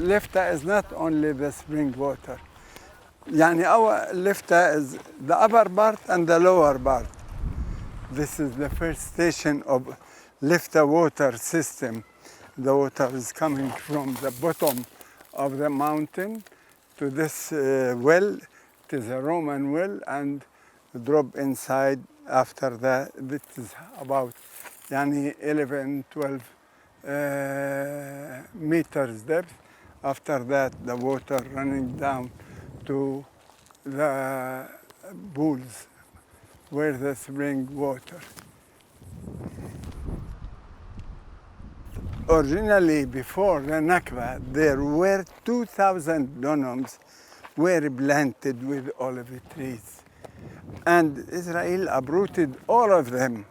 Lifta is not only the spring water. Yani our Lifta is the upper part and the lower part. This is the first station of Lifta water system. The water is coming from the bottom of the mountain to this well. It is a Roman well, and drop inside. After that, this is about 11, 12 meters depth. After that, the water running down to the pools where the spring water. Originally, before the Nakba, there were 2,000 dunams were planted with olive trees. And Israel uprooted all of them.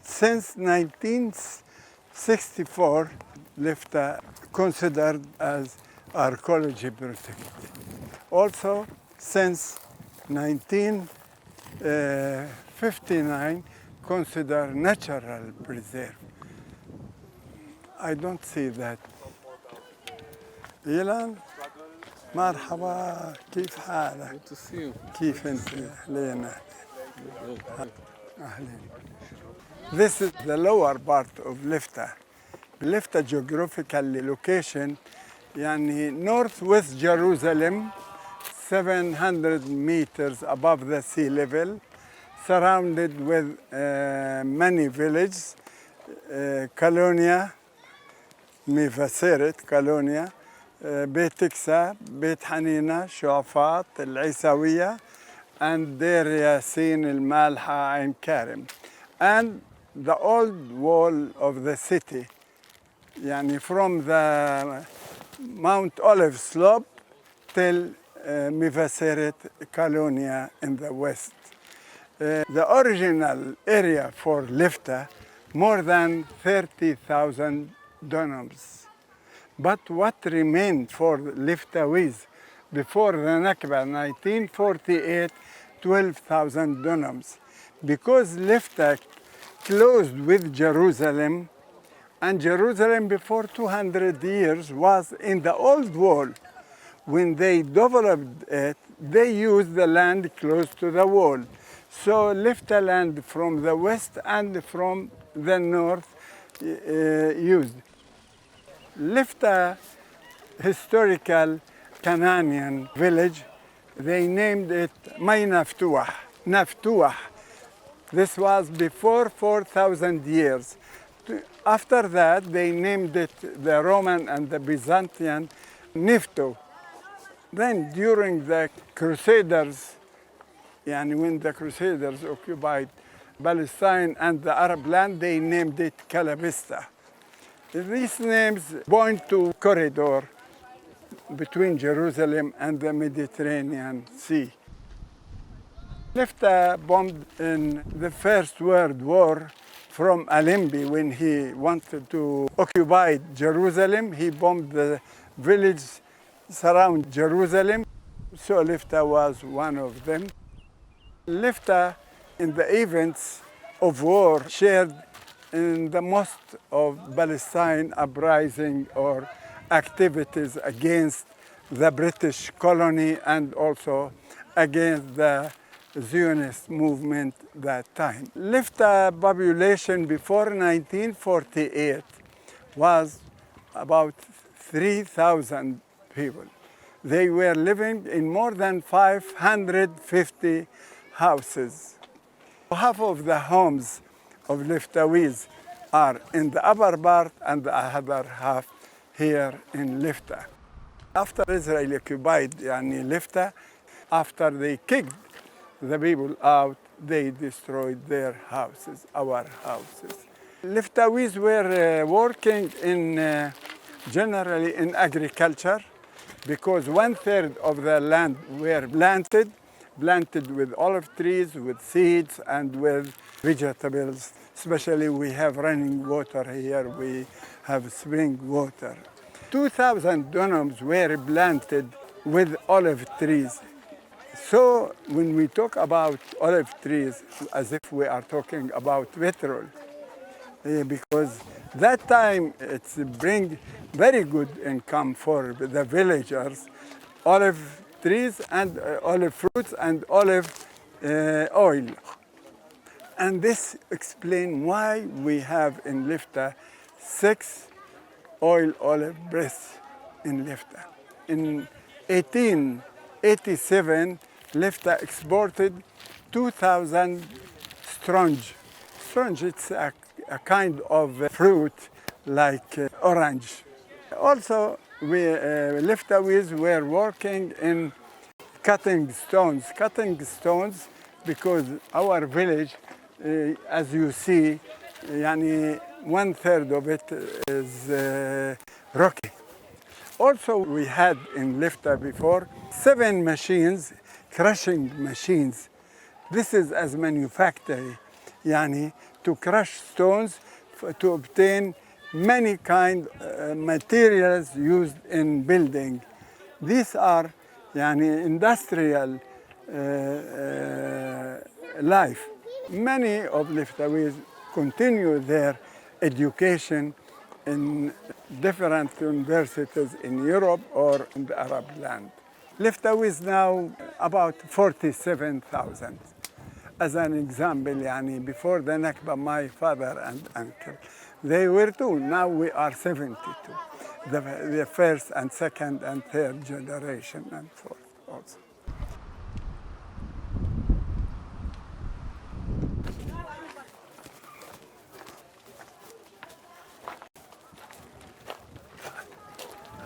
Since 1964, Lifta considered as archaeology protected. Also, since 1959, considered natural preserve. I don't see that. Ilan? مرحبا كيف حالك؟ كيف انت؟ أهلين أهلين. This is the lower part of Lifta. Lifta geographical location northwest Jerusalem, 700 meters above the sea level, surrounded with many villages, Colonia, Mivaseret, Colonia, بيت إكسا, بيت حنينة, شعفاط, العيساوية, and دير ياسين, المالحة, عين كارم. And the old wall of the city, from the Mount Olive slope till Mivaseret, Colonia in the west. The original area for Lifta, more than 30,000 dunams. But what remained for Liftawis before the Nakba, 1948, 12,000 dunams. Because Lifta closed with Jerusalem, and Jerusalem before 200 years was in the old wall. When they developed it, they used the land close to the wall. So Lifta land from the west and from the north used. Lifta historical Canaanian village, they named it May Naftuah, Naftuah. This was before 4,000 years. After that, they named it the Roman and the Byzantine Nifto. Then during the Crusaders, when the Crusaders occupied Palestine and the Arab land, they named it Calabista. These names point to corridor between Jerusalem and the Mediterranean Sea. Lifta bombed in the First World War from Alembi when he wanted to occupy Jerusalem. He bombed the village surround Jerusalem, so Lifta was one of them. Lifta, in the events of war, shared in the Mosque of Palestine uprising or activities against the British colony and also against the Zionist movement that time. Lifta population before 1948 was about 3,000 people. They were living in more than 550 houses. Half of the homes of Liftawis are in the upper part and the other half here in Lifta. After Israel occupied Lifta, after they kicked the people out, they destroyed their houses, our houses. Liftawis were working generally in agriculture because 1/3 of the land were planted with olive trees, with seeds, and with vegetables. Especially we have running water here, we have spring water. 2,000 dunams were planted with olive trees. So when we talk about olive trees, as if we are talking about petrol, because that time it's bring very good income for the villagers, olive trees and olive fruits and olive oil. And this explains why we have in Lifta 6 olive breaths in Lifta. In 1887, Lifta exported 2,000 stronge. Stronge, it's a kind of fruit like orange. Also, Liftawi's were working in cutting stones because our village, as you see, yani 1/3 of it is rocky. Also, we had in Lifta before 7 machines, crushing machines. This is as manufacturing, yani to crush stones to obtain many kind materials used in building. These are yani industrial life. Many of Liftawis continue their education in different universities in Europe or in the Arab land. Liftawis now about 47,000. As an example, yani before the Nakba, my father and uncle, they were 2. Now we are 72. The first and second and third generation and fourth also.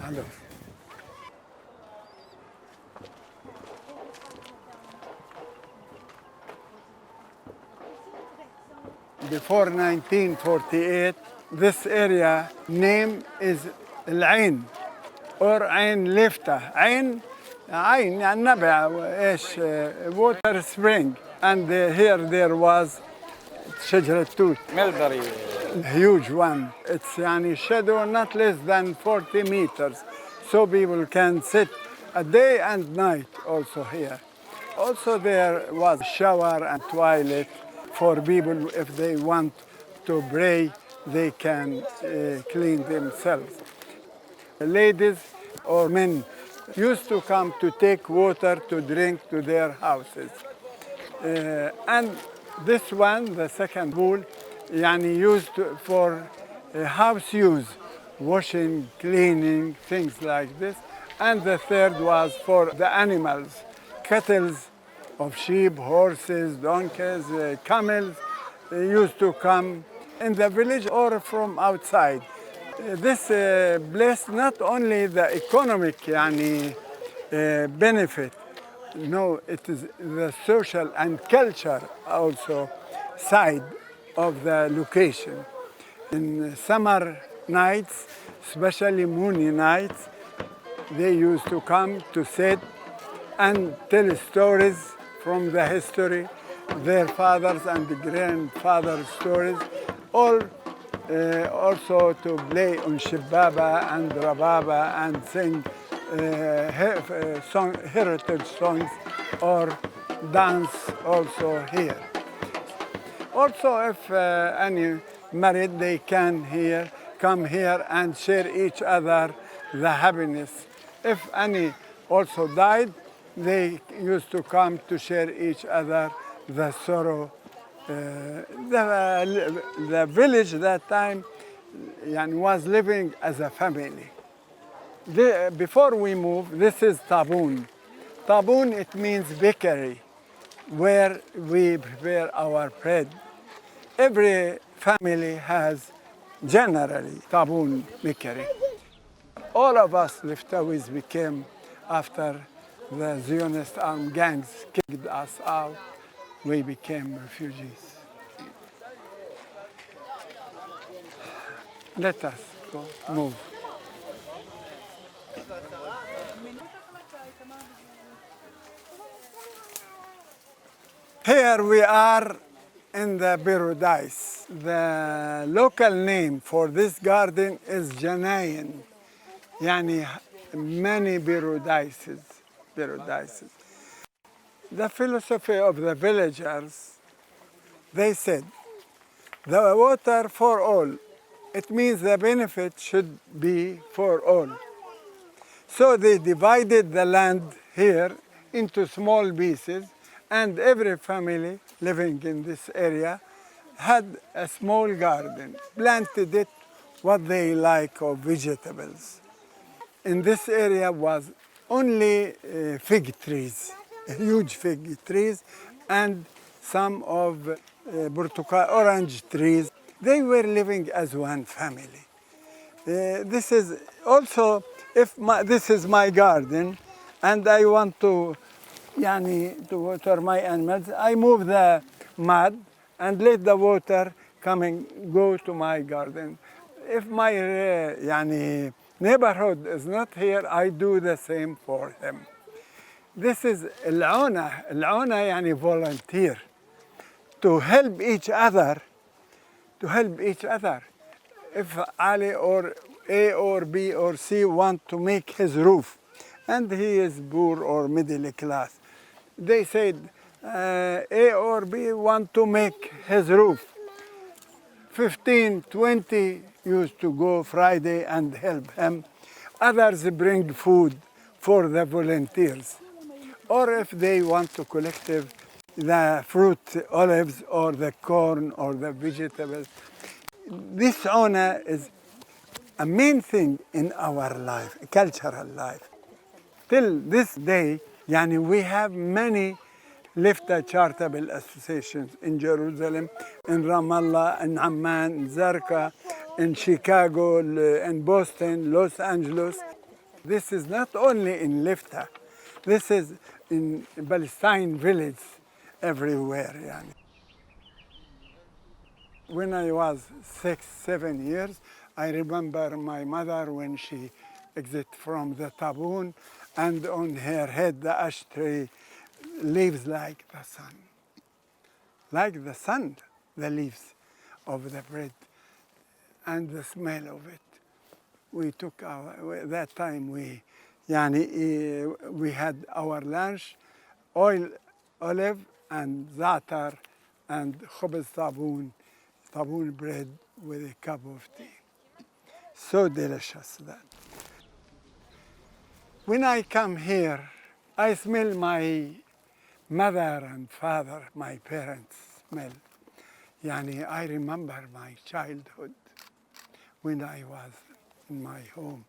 Hello. Before 1948, this area name is العين or عين لفتة. عين يعني نبع إيش water spring, and here there was شجرة توت. Mulberry. Huge one. It's يعني shadow not less than 40 meters, so people can sit a day and night also here. Also there was shower and toilet for people if they want to pray, they can clean themselves. Ladies or men used to come to take water to drink to their houses. And this one, the second pool, yani used for house use, washing, cleaning, things like this. And the third was for the animals, cattle of sheep, horses, donkeys, camels. They used to come in the village or from outside. This place not only the economic benefit, no, it is the social and culture also side of the location. In summer nights, especially moony nights, they used to come to sit and tell stories from the history, their fathers and grandfathers' stories, or also to play on shibaba and rababa and sing heritage songs or dance also here. Also, if any married, they can come here and share each other the happiness. If any also died, they used to come to share each other the sorrow. The village that time was living as a family. Before we move, this is Tabun. Tabun, it means bakery, where we prepare our bread. Every family has generally Tabun bakery. All of us Liftawis became, after the Zionist armed gangs kicked us out, we became refugees. Let us go move. Here we are in the paradise. The local name for this garden is Janayin, yani many paradises. The philosophy of the villagers, they said, The water for all. It means the benefit should be for all. So they divided the land here into small pieces, and every family living in this area had a small garden, planted it what they like of vegetables. In this area was only fig trees, huge fig trees, and some of orange trees. They were living as one family. This is also, this is my garden, and I want to, to water my animals, I move the mud and let the water go to my garden. If my neighborhood is not here, I do the same for him. This is العونة. العونة يعني volunteer, to help each other, to help each other. If Ali or A or B or C want to make his roof, and he is poor or middle class, they said A or B want to make his roof. 15, 20 used to go Friday and help him. Others bring food for the volunteers. Or if they want to collect the fruit, olives, or the corn, or the vegetables. This honor is a main thing in our life, cultural life. Till this day, we have many Lifta charitable associations in Jerusalem, in Ramallah, in Amman, in Zarqa, in Chicago, in Boston, Los Angeles. This is not only in Lifta, this is in Palestine village, everywhere. When I was 6, 7 years, I remember my mother when she exit from the taboon, and on her head the ash tree leaves like the sun, the leaves of the bread, and the smell of it. We took that time we had our lunch, olive and za'atar and khubz taboon bread with a cup of tea. So delicious that. When I come here, I smell my mother and father, my parents smell. I remember my childhood when I was in my home.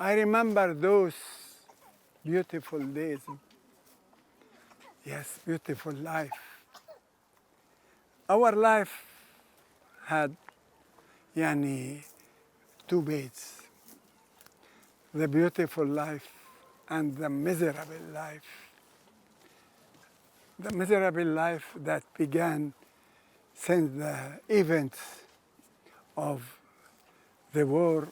I remember those beautiful days. Yes, beautiful life. Our life had two beds. The beautiful life and the miserable life. The miserable life that began since the events of the war.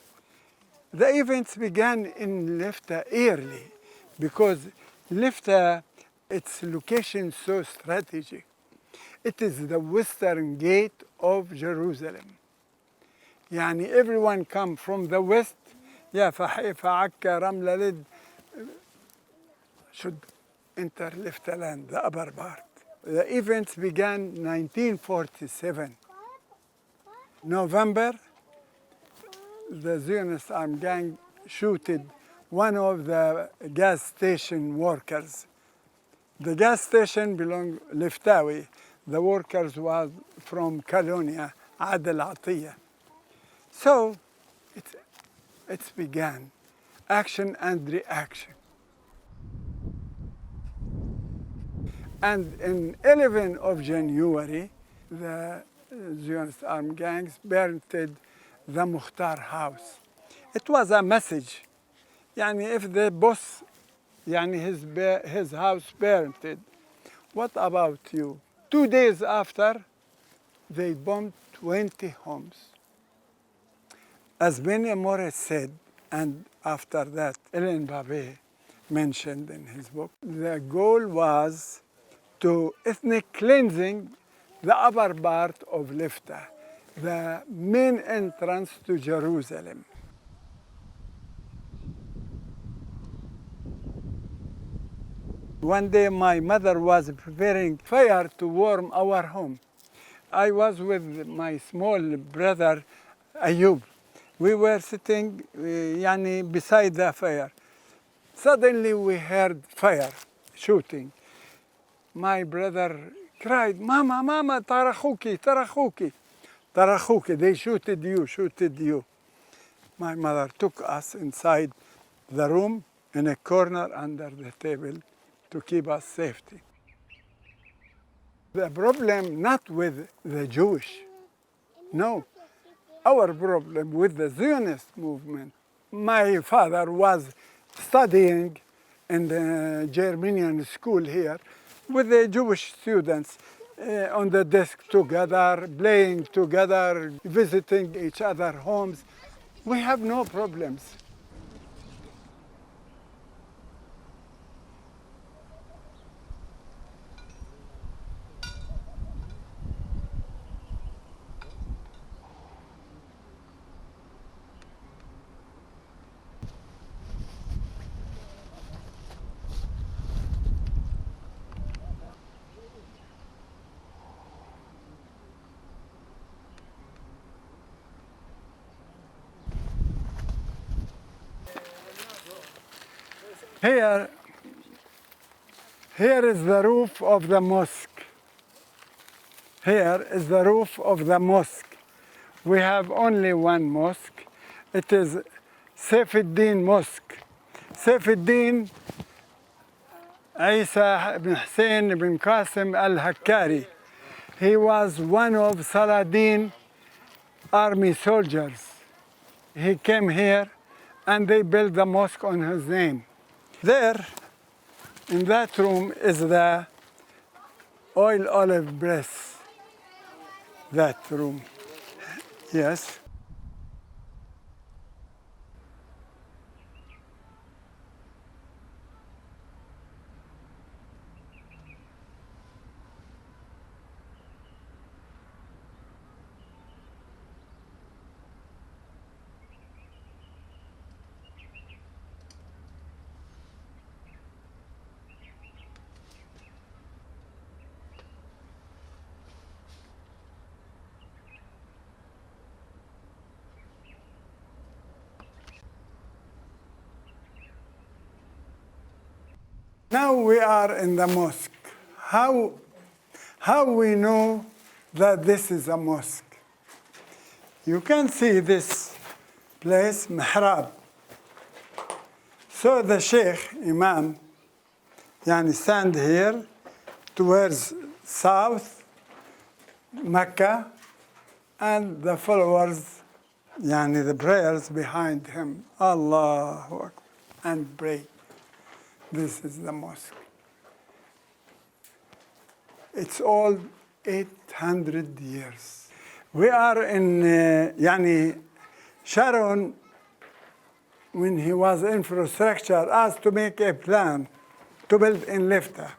The events began in Lifta early because Lifta, its location so strategic. It is the western gate of Jerusalem. Everyone come from the west, Haifa, Akka, Ramla, Lid, should enter Lifta land, the upper part. The events began 1947. November, the Zionist armed gang shooted one of the gas station workers. The gas station belonged Liftawi. The workers was from Colonia, Adel Atiyah. So it began, action and reaction. And in 11 of January, the Zionist armed gangs burned the Mukhtar house. It was a message. If the boss, his house burned, what about you? 2 days after, they bombed 20 homes. As Benny Morris said, and after that, Ellen Babe mentioned in his book, the goal was to ethnic cleansing the upper part of Lifta, the main entrance to Jerusalem. One day my mother was preparing fire to warm our home. I was with my small brother Yacoub. We were sitting beside the fire. Suddenly we heard fire, shooting. My brother cried, Mama, Mama, tarahuki, tarahuki. Tarahuki, they shooted you, shooted you. My mother took us inside the room in a corner under the table to keep us safety. The problem not with the Jewish, no. Our problem with the Zionist movement. My father was studying in the Germanian school here with the Jewish students on the desk together, playing together, visiting each other homes. We have no problems. Here is the roof of the mosque. Here is the roof of the mosque. We have only one mosque. It is Save Mosque. Save Isa ibn Hussein ibn Qasim al-Hakkari. He was one of Saladin's army soldiers. He came here and they built the mosque on his name. There, in that room, is the oil olive press. That room. Yes. Now we are in the mosque. How we know that this is a mosque? You can see this place, mihrab. So the sheikh, imam, stand here towards south, Mecca, and the followers, the prayers behind him, Allahu Akbar, and pray. This is the mosque. It's all 800 years. We are in Sharon, when he was infrastructure, asked to make a plan to build in Lifta.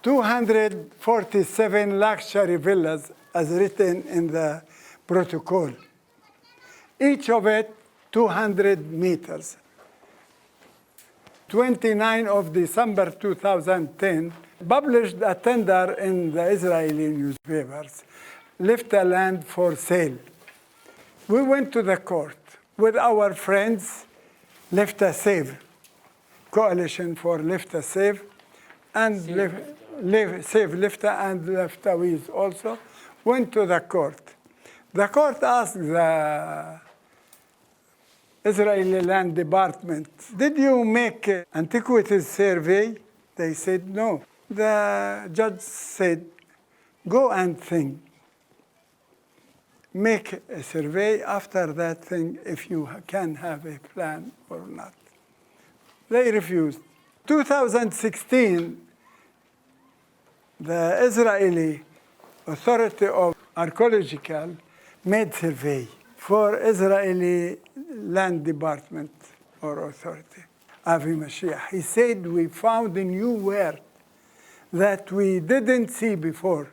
247 luxury villas as written in the protocol. Each of it 200 meters. 29 of December 2010, published a tender in the Israeli newspapers, Lifta land for sale. We went to the court with our friends, Lifta Save, Coalition for Lifta Save, and Save Lifta and Liftawiz also, went to the court. The court asked the Israeli Land Department, did you make antiquities survey? They said no. The judge said, go and think. Make a survey after that thing if you can have a plan or not. They refused. 2016, the Israeli Authority of Archaeological made survey for Israeli Land Department or Authority, Avi Mashiach. He said, we found a new word that we didn't see before.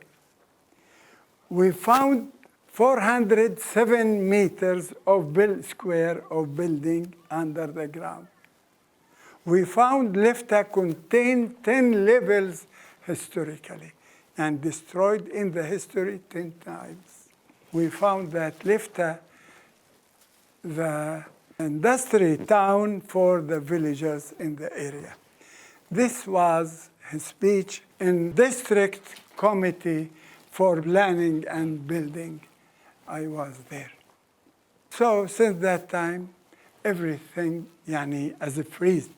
We found 407 meters of square of building under the ground. We found Lifta contained 10 levels historically. and destroyed in the history 10 times. We found that Lifta, the industry town for the villagers in the area. This was his speech in district committee for planning and building. I was there. So since that time, everything as a freeze.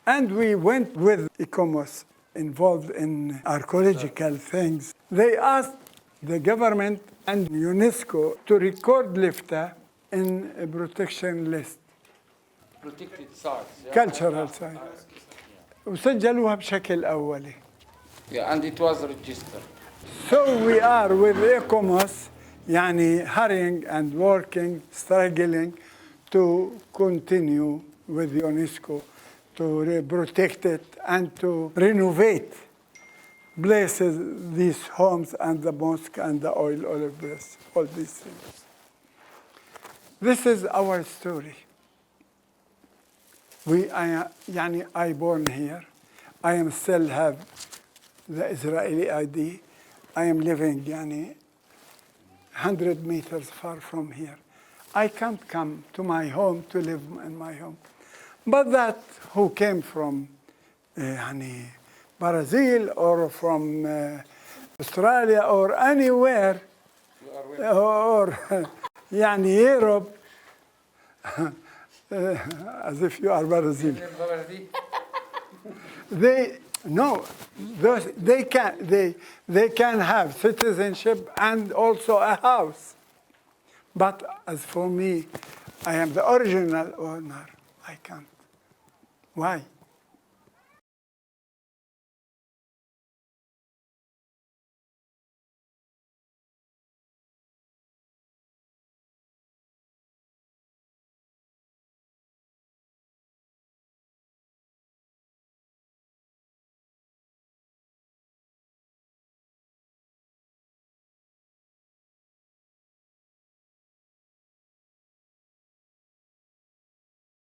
And we went with ECOMOS involved in archaeological things. They asked the government and UNESCO to record Lifta in a protection list. Protected sites. Cultural site. وسجلوها بشكل أولي. Yeah, and it was registered. So we are with ECOMOS, hurrying and working, struggling to continue with UNESCO to protect it and to renovate places, these homes and the mosque and the oil, all of this, all these things. This is our story. I born here. I am still have the Israeli ID. I am living 100 meters far from here. I can't come to my home to live in my home. But that who came from Brazil or from Australia or anywhere or Europe, as if you are Brazil. They can have citizenship and also a house. But as for me, I am the original owner. I can't. Why?